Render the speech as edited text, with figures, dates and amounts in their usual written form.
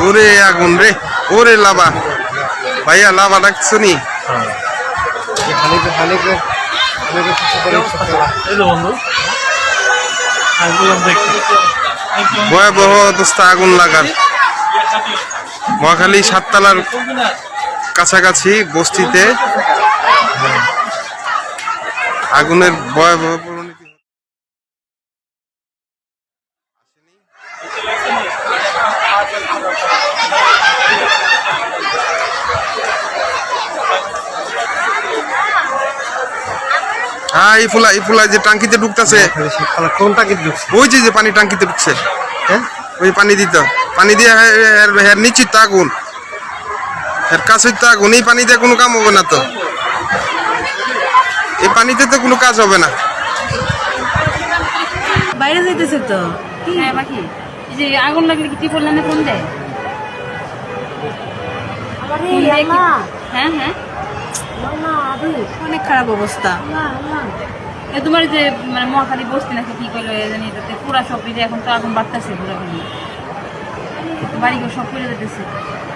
ওরে আগুন রে, ওরে লাভা ভাইয়া, লাভা ডাকছো নি? ভয়াবহ অবস্থা আগুন লাগার। মহাখালী সাততলার কাছাকাছি বস্তিতে আগুনের ভয়াবহ পরিণতি। হ্যাঁ, এই ফুলা যে টাঙ্কিতে ঢুকতেছে। কোন টাঙ্কিতে ঢুকছে? ওই যে পানি টাঙ্কিতে ঢুকছে। হ্যাঁ, ওই পানি দিয়ে নিশ্চিত তো আগুন, এর কাছে তো আগুন। এই পানি দিয়ে কোনো কাম হবে না তো, এই পানিতে তো কোনো কাজ হবে না। বাইরে যাইতেছে তো। হ্যাঁ বাকি যে আগুন লাগলে কি টিপল লাইনে ফোন দেয়? হ্যাঁ হ্যাঁ, অনেক খারাপ অবস্থা। তোমার যে মানে মহাখালী বসতে নাকি কি করলো জানি, এটাতে পুরা সব এখন তো আগুন বাড়তেছে, পুরো বাড়িঘর সব ফেলে যেতেছে।